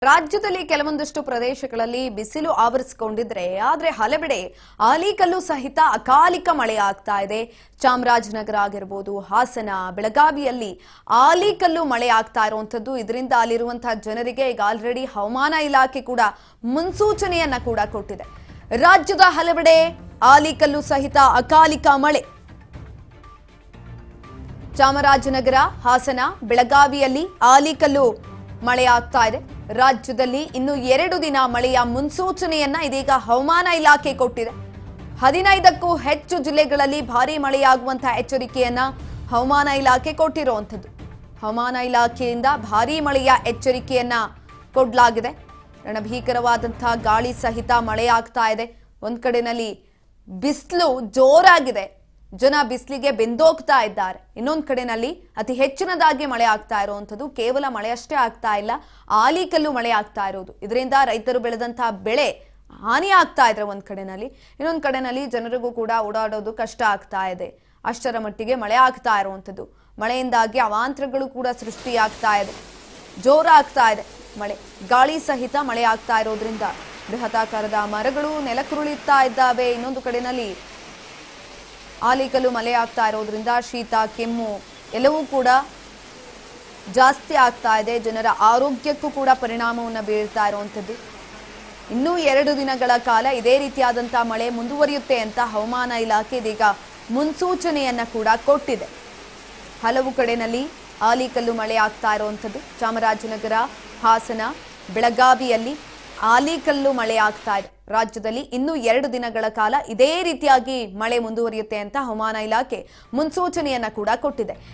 ರಾಜ್ಯದಲ್ಲಿ ಕೆಲವೊಂದಷ್ಟು ಪ್ರದೇಶಗಳಲ್ಲಿ ಬಿಸಿಲು ಆವರಿಸಿಕೊಂಡಿದ್ರೆ ಆದ್ರೆ ಹಲವೆಡೆ ಆಲಿಕಲ್ಲು ಸಹಿತ ಅಕಾಲಿಕ ಮಳೆ ಆಗ್ತಾ ಇದೆ. ಚಾಮರಾಜನಗರ ಆಗಿರಬಹುದು, ಹಾಸನ, ಬೆಳಗಾವಿಯಲ್ಲಿ ಆಲಿಕಲ್ಲು ಮಳೆ ಆಗ್ತಾ ಇರುವಂತದ್ದು. ಇದರಿಂದ ಅಲ್ಲಿರುವಂತಹ ಜನರಿಗೆ ಈಗ ಆಲ್ರೆಡಿ ಹವಾಮಾನ ಇಲಾಖೆ ಕೂಡ ಮುನ್ಸೂಚನೆಯನ್ನ ಕೂಡ ಕೊಟ್ಟಿದೆ. ರಾಜ್ಯದ ಹಲವೆಡೆ ಆಲಿಕಲ್ಲು ಸಹಿತ ಅಕಾಲಿಕ ಮಳೆ. ಚಾಮರಾಜನಗರ, ಹಾಸನ, ಬೆಳಗಾವಿಯಲ್ಲಿ ಆಲಿಕಲ್ಲು ಮಳೆ ಆಗ್ತಾ ಇದೆ. ರಾಜ್ಯದಲ್ಲಿ ಇನ್ನು 2 ದಿನ ಮಳೆಯ ಮುನ್ಸೂಚನೆಯನ್ನ ಇದೀಗ ಹವಾಮಾನ ಇಲಾಖೆ ಕೊಟ್ಟಿದೆ. 15ಕ್ಕೂ ಹೆಚ್ಚು ಜಿಲ್ಲೆಗಳಲ್ಲಿ ಭಾರೀ ಮಳೆಯಾಗುವಂತಹ ಎಚ್ಚರಿಕೆಯನ್ನ ಹವಾಮಾನ ಇಲಾಖೆ ಕೊಟ್ಟಿರುವಂತದ್ದು. ಹವಾಮಾನ ಇಲಾಖೆಯಿಂದ ಭಾರೀ ಮಳೆಯ ಎಚ್ಚರಿಕೆಯನ್ನ ಕೊಡಲಾಗಿದೆ. ರಣಭೀಕರವಾದಂತಹ ಗಾಳಿ ಸಹಿತ ಮಳೆ ಆಗ್ತಾ ಇದೆ. ಒಂದ್ ಕಡೆನಲ್ಲಿ ಬಿಸಿಲು ಜೋರಾಗಿದೆ, ಜನ ಬಿಸಿಲಿಗೆ ಬೆಂದೋಗ್ತಾ ಇದ್ದಾರೆ. ಇನ್ನೊಂದು ಕಡೆನಲ್ಲಿ ಅತಿ ಹೆಚ್ಚಿನದಾಗಿ ಮಳೆ ಆಗ್ತಾ ಇರುವಂತದ್ದು. ಕೇವಲ ಮಳೆ ಅಷ್ಟೇ ಆಗ್ತಾ ಇಲ್ಲ, ಆಲಿಕಲ್ಲು ಮಳೆ ಆಗ್ತಾ ಇರೋದು. ಇದರಿಂದ ರೈತರು ಬೆಳೆದಂತಹ ಬೆಳೆ ಹಾನಿ ಆಗ್ತಾ ಇದ್ರೆ ಒಂದ್ ಕಡೆನಲ್ಲಿ, ಇನ್ನೊಂದು ಕಡೆನಲ್ಲಿ ಜನರಿಗೂ ಕೂಡ ಓಡಾಡೋದು ಕಷ್ಟ ಆಗ್ತಾ ಇದೆ. ಅಷ್ಟರ ಮಟ್ಟಿಗೆ ಮಳೆ ಆಗ್ತಾ ಇರುವಂತದ್ದು. ಮಳೆಯಿಂದಾಗಿ ಅವಾಂತರಗಳು ಕೂಡ ಸೃಷ್ಟಿಯಾಗ್ತಾ ಇದೆ, ಜೋರಾಗ್ತಾ ಇದೆ ಮಳೆ. ಗಾಳಿ ಸಹಿತ ಮಳೆ ಆಗ್ತಾ ಇರೋದ್ರಿಂದ ಬೃಹತಾಕಾರದ ಮರಗಳು ನೆಲಕ್ಕುರುಳಿತಾ ಇದ್ದಾವೆ. ಇನ್ನೊಂದು ಕಡೆನಲ್ಲಿ ಆಲಿಕಲ್ಲು ಮಳೆ ಆಗ್ತಾ ಇರೋದ್ರಿಂದ ಶೀತ, ಕೆಮ್ಮು ಎಲ್ಲವೂ ಕೂಡ ಜಾಸ್ತಿ ಆಗ್ತಾ ಇದೆ. ಜನರ ಆರೋಗ್ಯಕ್ಕೂ ಕೂಡ ಪರಿಣಾಮವನ್ನು ಬೀಳ್ತಾ ಇರುವಂಥದ್ದು. ಇನ್ನೂ 2 ದಿನಗಳ ಕಾಲ ಇದೇ ರೀತಿಯಾದಂತಹ ಮಳೆ ಮುಂದುವರಿಯುತ್ತೆ ಅಂತ ಹವಾಮಾನ ಇಲಾಖೆ ಇದೀಗ ಮುನ್ಸೂಚನೆಯನ್ನ ಕೂಡ ಕೊಟ್ಟಿದೆ. ಹಲವು ಕಡೆನಲ್ಲಿ ಆಲಿಕಲ್ಲು ಮಳೆ ಆಗ್ತಾ ಇರುವಂಥದ್ದು. ಚಾಮರಾಜನಗರ, ಹಾಸನ, ಬೆಳಗಾವಿಯಲ್ಲಿ ಆಲಿಕಲ್ಲು ಮಳೆ ಆಗ್ತಾ ಇದೆ. ರಾಜ್ಯದಲ್ಲಿ ಇನ್ನು 2 ದಿನಗಳ ಕಾಲ ಇದೇ ರೀತಿಯಾಗಿ ಮಳೆ ಮುಂದುವರಿಯುತ್ತೆ ಅಂತ ಹವಾಮಾನ ಇಲಾಖೆ ಮುನ್ಸೂಚನೆಯನ್ನ ಕೂಡ ಕೊಟ್ಟಿದೆ.